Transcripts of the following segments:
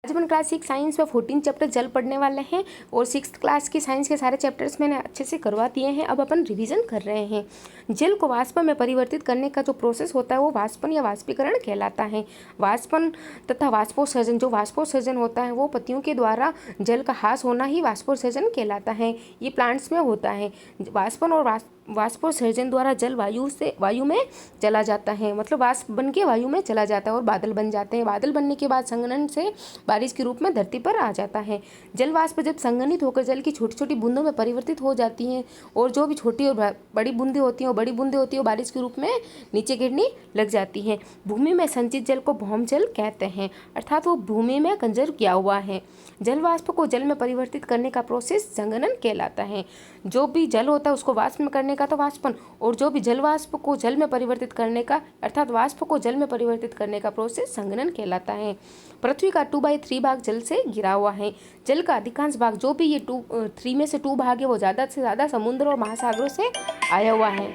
आज अपन class 6 science में 14 chapter जल पढ़ने वाले हैं और 6th क्लास की साइंस के सारे चैप्टर्स मैंने अच्छे से करवा दिए हैं। अब अपन रिवीजन कर रहे हैं। जल को वाष्प में परिवर्तित करने का जो प्रोसेस होता है वो वाष्पन या वाष्पीकरण कहलाता है। वाष्पन तथा वाष्पोत्सर्जन, जो वाष्पोत्सर्जन होता है वो पत्तियों के द्वारा जल का ह्रास होना ही वाष्पोत्सर्जन कहलाता है। ये प्लांट्स में होता है। वाष्पन और वाष्पोत्सर्जन द्वारा जल वायु में चला जाता है, मतलब वाष्प बन के वायु में चला जाता है और बादल बन जाते हैं। बादल बनने के बाद संघनन से बारिश के रूप में धरती पर आ जाता है। जल वाष्प जब संघनित होकर जल की छोटी छोटी बूंदों में परिवर्तित हो जाती हैं और जो भी छोटी और बड़ी बूंदें होती हैं वो बारिश के रूप में नीचे गिरने लग जाती हैं। भूमि में संचित जल को भौम जल कहते हैं, अर्थात वो भूमि में कंजर्व किया हुआ है। जल वाष्प को जल में परिवर्तित करने का प्रोसेस संघनन कहलाता है। जो भी जल होता है उसको वाष्प में करने का तो वाष्पन, और जो भी जल वाष्प को जल में परिवर्तित करने का अर्थात वाष्प को जल में परिवर्तित करने का प्रोसेस संघनन कहलाता है। पृथ्वी का 2/3 भाग जल से घिरा हुआ है। जल का अधिकांश भाग, जो भी ये 3 में से 2 भाग है, वो ज़्यादा से ज़्यादा समुद्र और महासागरों से आया हुआ है।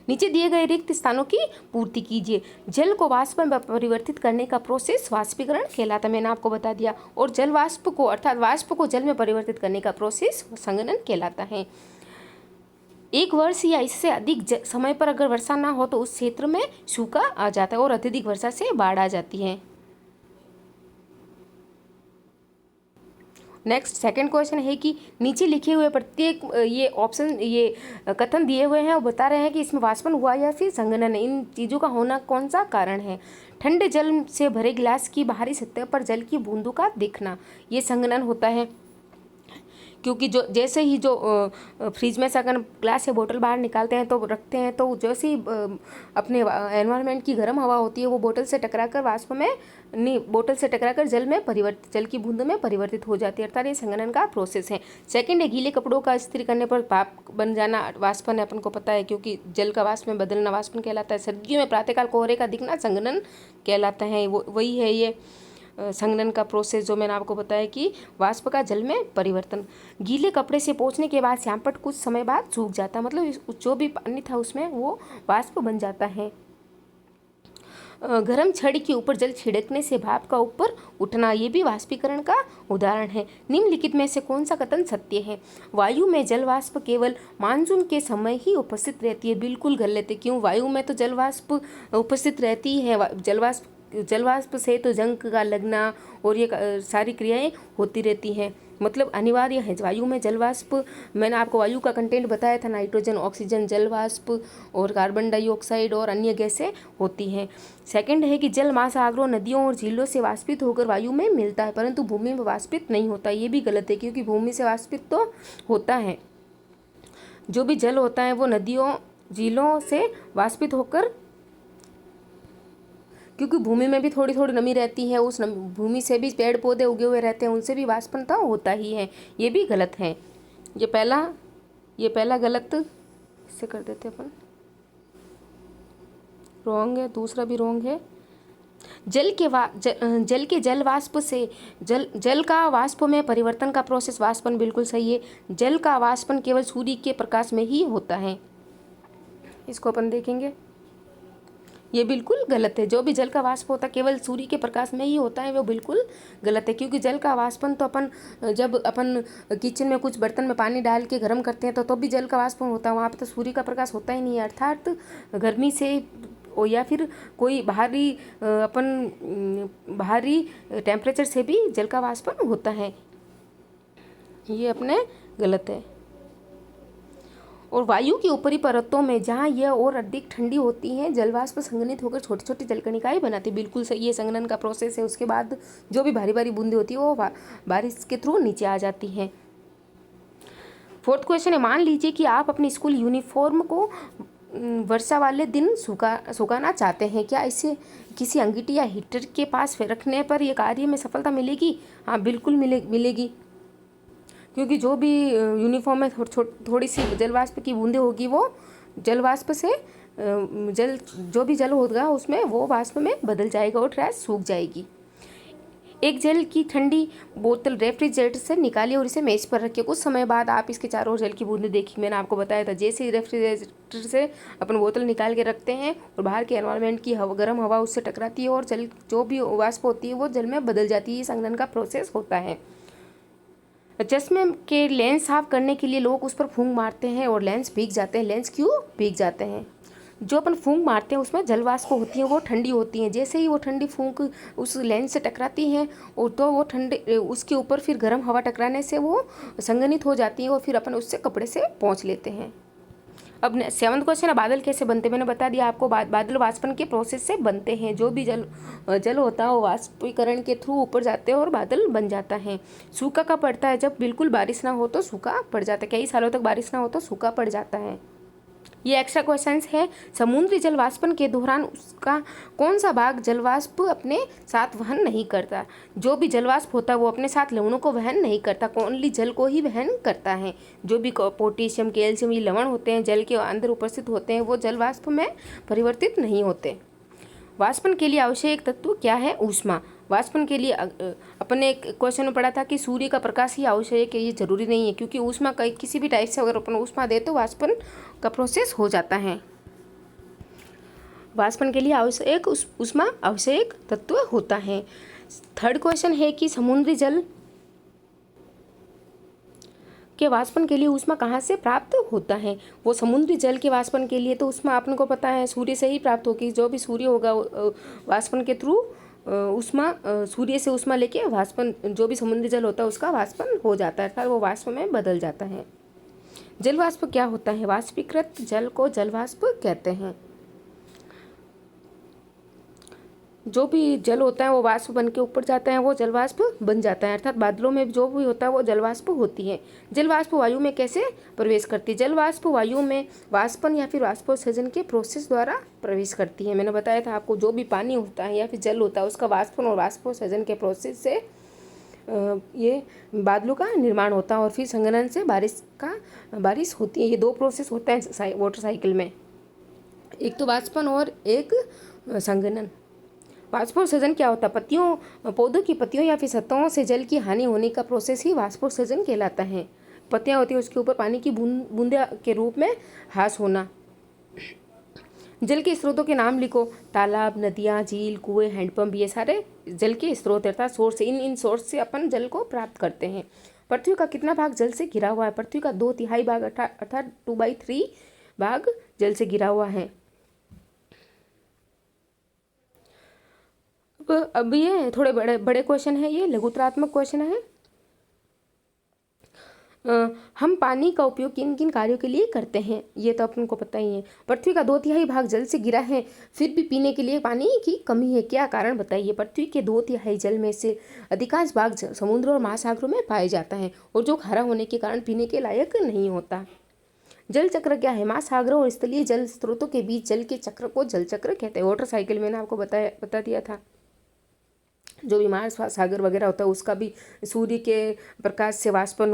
नीचे दिए गए रिक्त स्थानों की पूर्ति कीजिए। जल को वाष्प में परिवर्तित करने का प्रोसेस वाष्पीकरण कहलाता है, मैंने आपको बता दिया। और जल वाष्प को अर्थात वाष्प को जल में परिवर्तित करने का प्रोसेस संघनन कहलाता है। एक वर्ष या इससे अधिक समय पर अगर वर्षा ना हो तो उस क्षेत्र में सूखा आ जाता है और अत्यधिक वर्षा से बाढ़ आ जाती है। नेक्स्ट सेकंड क्वेश्चन है कि नीचे लिखे हुए प्रत्येक ये कथन दिए हुए हैं और बता रहे हैं कि इसमें वाष्पन हुआ या फिर संघनन है। इन चीज़ों का होना कौन सा कारण है। ठंडे जल से भरे गिलास की बाहरी सतह पर जल की बूंदों का दिखना, ये संघनन होता है। क्योंकि जो जैसे ही जो फ्रिज में से अगर ग्लास या बोतल बाहर निकालते हैं तो रखते हैं, तो जैसे ही अपने एनवायरनमेंट की गर्म हवा होती है वो बोतल से टकराकर वाष्प में बोतल से टकराकर जल की बूंदों में परिवर्तित हो जाती है, अर्थात ये संघनन का प्रोसेस है। सेकंड है गीले कपड़ों का इस्त्री करने पर भाप बन जाना, वाष्पन है, अपन को पता है, क्योंकि जल का वाष्प में बदलना वाष्पन कहलाता है। सर्दियों में प्रातःकाल कोहरे का दिखना संघनन कहलाता है। वही है ये संघनन का प्रोसेस जो मैंने आपको बताया कि वाष्प का जल में परिवर्तन। गीले कपड़े से पोंछने के बाद श्यामपट्ट कुछ समय बाद सूख जाता है, मतलब जो भी पानी था उसमें वो वाष्प बन जाता है। गर्म छड़ी के ऊपर जल छिड़कने से भाप का ऊपर उठना, ये भी वाष्पीकरण का उदाहरण है। निम्नलिखित में से कौन सा कथन सत्य है। वायु में जल वाष्प केवल मानसून के समय ही उपस्थित रहती है, बिल्कुल गलत है। क्यों, वायु में तो जल वाष्प उपस्थित रहती है। जल वाष्प से तो जंग का लगना और ये सारी क्रियाएं होती रहती हैं, मतलब अनिवार्य है। वायु में जल वाष्प, मैंने आपको वायु का कंटेंट बताया था, नाइट्रोजन, ऑक्सीजन, जल वाष्प और कार्बन डाइऑक्साइड और अन्य गैसें होती हैं। सेकंड है कि जल महासागरों, नदियों और झीलों से वाष्पित होकर वायु में मिलता है, परंतु भूमि में वाष्पित नहीं होता। ये भी गलत है, क्योंकि भूमि से वाष्पित तो होता है। जो भी जल होता है वो नदियों, झीलों से वाष्पित होकर, क्योंकि भूमि में भी थोड़ी थोड़ी नमी रहती है, उस भूमि से भी पेड़ पौधे उगे हुए रहते हैं, उनसे भी वाष्पन तो होता ही है। ये भी गलत है। ये पहला गलत से कर देते अपन, रॉन्ग है। दूसरा भी रॉन्ग है। जल वाष्प से जल का वाष्प में परिवर्तन का प्रोसेस वाष्पन, बिल्कुल सही है। जल का वाष्पन केवल सूर्य के प्रकाश में ही होता है, इसको अपन देखेंगे। ये बिल्कुल गलत है। जो भी जल का वाष्प होता है केवल सूर्य के प्रकाश में ही होता है, वो बिल्कुल गलत है। क्योंकि जल का वाष्पन तो जब अपन किचन में कुछ बर्तन में पानी डाल के गर्म करते हैं तो भी जल का वाष्पन होता है, वहाँ पे तो सूर्य का प्रकाश होता ही नहीं है। अर्थात गर्मी से या फिर कोई बाहरी टेम्परेचर से भी जल का वाष्पन होता है। ये अपने गलत है। और वायु की ऊपरी परतों में जहाँ यह और अधिक ठंडी होती हैं, जलवाष्प संघनित होकर छोटी छोटी जलकणिकाएं बनाती है, बिल्कुल सही। ये संघनन का प्रोसेस है। उसके बाद जो भी भारी भारी बूंदें होती है वो बारिश के थ्रू नीचे आ जाती हैं। फोर्थ क्वेश्चन है, मान लीजिए कि आप अपनी स्कूल यूनिफॉर्म को वर्षा वाले दिन सुखाना चाहते हैं, क्या इसे किसी अंगीठी या हीटर के पास रखने पर यह कार्य में सफलता मिलेगी। हाँ, बिल्कुल मिलेगी, क्योंकि जो भी यूनिफॉर्म में थोड़ी सी जलवाष्प की बूंदें होगी, वो जलवाष्प से जो भी जल होगा उसमें वो वाष्प में बदल जाएगा और ट्रैश सूख जाएगी। एक जल की ठंडी बोतल रेफ्रिजरेटर से निकालिए और इसे मेज पर रखिए। कुछ समय बाद आप इसके चारों ओर जल की बूंदें देखी। मैंने आपको बताया था, जैसे ही रेफ्रिजरेटर से अपन बोतल निकाल के रखते हैं और बाहर के एनवायरनमेंट की गर्म हवा उससे टकराती है और जल जो भी वाष्प होती है वो जल में बदल जाती है। ये संघनन का प्रोसेस होता है। चश्मे के लेंस साफ करने के लिए लोग उस पर फूंक मारते हैं और लेंस भीग जाते हैं। लेंस क्यों भीग जाते हैं? जो अपन फूंक मारते हैं उसमें जल वाष्प होती हैं, वो ठंडी होती हैं। जैसे ही वो ठंडी फूंक उस लेंस से टकराती हैं और तो वो ठंडे उसके ऊपर फिर गर्म हवा टकराने से वो संघनित हो जाती है और फिर अपन उससे कपड़े से पोंछ लेते हैं। अब 7वां क्वेश्चन है, बादल कैसे बनते हैं? मैंने बता दिया आपको, बादल वाष्पन के प्रोसेस से बनते हैं। जो भी जल होता है वो वाष्पीकरण के थ्रू ऊपर जाते हैं और बादल बन जाता है। सूखा कब पड़ता है? जब बिल्कुल बारिश ना हो तो सूखा पड़ जाता है। कई सालों तक बारिश ना हो तो सूखा पड़ जाता है। ये एक्स्ट्रा क्वेश्चंस है। समुद्री जल वाष्पन के दौरान उसका कौन सा भाग जलवाष्प अपने साथ वहन नहीं करता? जो भी जलवाष्प होता है वो अपने साथ लवणों को वहन नहीं करता, ओनली जल को ही वहन करता है। जो भी पोटेशियम, कैल्शियम, ये लवण होते हैं जल के अंदर उपस्थित होते हैं वो जलवाष्प में परिवर्तित नहीं होते। वाष्पन के लिए आवश्यक तत्व क्या है? ऊष्मा। वाष्पन के लिए अपन ने एक क्वेश्चन में पढ़ा था कि सूर्य का प्रकाश ही आवश्यक है। ये जरूरी नहीं है, क्योंकि ऊष्मा किसी भी टाइप से अगर अपन ऊष्मा दे तो वाष्पन का प्रोसेस हो जाता है। वाष्पन के लिए आवश्यक ऊष्मा आवश्यक तत्व होता है। 3rd क्वेश्चन है कि समुद्री जल के वाष्पन के लिए ऊष्मा कहाँ से प्राप्त होता है? वो समुद्री जल के वाष्पन के लिए तो ऊष्मा अपन को पता है सूर्य से ही प्राप्त होगी। जो भी सूर्य होगा वाष्पन के थ्रू ऊष्मा, सूर्य से ऊष्मा लेके वाष्पन, जो भी समुद्री जल होता है उसका वाष्पन हो जाता है, अर्थात वो वाष्प में बदल जाता है। जल वाष्प क्या होता है? वाष्पीकृत जल को जल वाष्प कहते हैं। जो भी जल होता है वो वाष्प बन के ऊपर जाता है, वो जल वाष्प बन जाता है, अर्थात बादलों में जो भी होता है वो जल वाष्प होती है। जल वाष्प वायु में कैसे प्रवेश करती है? जल वाष्प वायु में वाष्पन या फिर वाष्पोत्सर्जन के प्रोसेस द्वारा प्रवेश करती है। मैंने बताया था आपको, जो भी पानी होता है या फिर जल होता है उसका वाष्पन और वाष्पोत्सर्जन के प्रोसेस से ये बादलों का निर्माण होता है और फिर संघनन से बारिश होती है। ये 2 प्रोसेस होता है वाटर साइकिल में, एक तो वाष्पन और एक संघनन। वाष्पोत्सर्जन क्या होता है? पौधों की पत्तियों या फिर सतहों से जल की हानि होने का प्रोसेस ही वाष्पोत्सर्जन कहलाता है। पत्तियां होती है उसके ऊपर पानी की बूंदे के रूप में हास होना। जल के स्रोतों के नाम लिखो। तालाब, नदियाँ, झील, कुएं, हैंडपंप, ये सारे जल के स्रोत अर्थात सोर्स। इन सोर्स से अपन जल को प्राप्त करते हैं। पृथ्वी का कितना भाग जल से घिरा हुआ है? पृथ्वी का 2/3 भाग अर्थात 2/3 भाग जल से घिरा हुआ है। अब ये थोड़े बड़े क्वेश्चन है, ये लघुतरात्मक क्वेश्चन है। हम पानी का उपयोग किन किन कार्यों के लिए करते हैं? ये तो अपन को पता ही है। पृथ्वी का 2/3 भाग जल से घिरा है, फिर भी पीने के लिए पानी की कमी है। क्या कारण बताइए? पृथ्वी के 2/3 जल में से अधिकांश भाग समुद्र और महासागरों में पाया जाता है और जो खारा होने के कारण पीने के लायक नहीं होता। जल चक्र क्या है? महासागरों और स्थलीय जल स्रोतों के बीच जल के चक्र को जल चक्र कहते हैं। वाटर साइकिल मैंने आपको बता दिया था। जो भी महासागर वगैरह होता है उसका भी सूर्य के प्रकाश से वाष्पन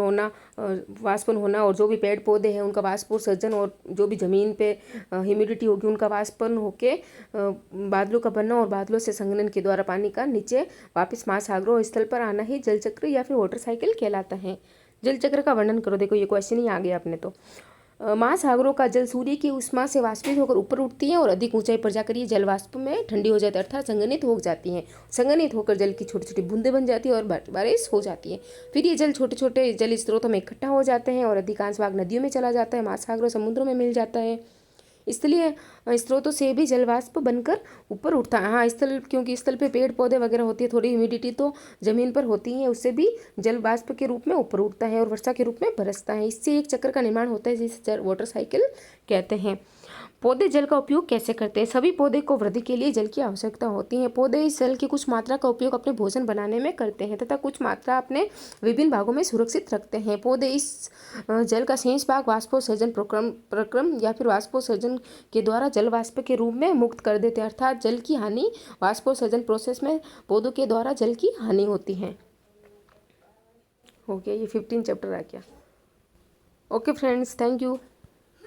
होना और जो भी पेड़ पौधे हैं उनका वाष्पोत्सर्जन और जो भी ज़मीन पे ह्यूमिडिटी होगी उनका वाष्पन होके बादलों का बनना और बादलों से संघनन के द्वारा पानी का नीचे वापस महासागरों और स्थल पर आना ही जल चक्र या फिर वाटर साइकिल कहलाता है। जल चक्र का वर्णन करो। देखो ये क्वेश्चन ही आ गया अपने तो। महासागरों का जल सूर्य की उष्मा से वाष्पित होकर ऊपर उठती है और अधिक ऊंचाई पर जाकर ये जल वाष्प में ठंडी हो जाती है अर्थात संघनित हो जाती हैं। संघनित होकर जल की छोटी छोटी बूंदें बन जाती है और बारिश हो जाती है। फिर ये जल छोटे छोटे जल स्रोतों में इकट्ठा हो जाते हैं और अधिकांश भाग नदियों में चला जाता है, महासागरों समुद्रों में मिल जाता है। इसलिए स्रोतों से भी जल वाष्प बनकर ऊपर उठता है। हाँ, स्थल, क्योंकि स्थल पे पेड़ पौधे वगैरह होती है, थोड़ी ह्यूमिडिटी तो जमीन पर होती है, उससे भी जल वाष्प के रूप में ऊपर उठता है और वर्षा के रूप में बरसता है। इससे एक चक्र का निर्माण होता है जिसे वाटर साइकिल कहते हैं। पौधे जल का उपयोग कैसे करते हैं? सभी पौधे को वृद्धि के लिए जल की आवश्यकता होती है। पौधे इस जल की कुछ मात्रा का उपयोग अपने भोजन बनाने में करते हैं तथा कुछ मात्रा अपने विभिन्न भागों में सुरक्षित रखते हैं। पौधे इस जल का शेष भाग वाष्पोत्सर्जन प्रक्रम या फिर वाष्पोत्सर्जन के द्वारा जल वाष्प के रूप में मुक्त कर देते हैं अर्थात जल की हानि वाष्पोत्सर्जन प्रोसेस में पौधों के द्वारा जल की हानि होती है। हो गया, ये 15 चैप्टर आ गया। Okay friends, thank you.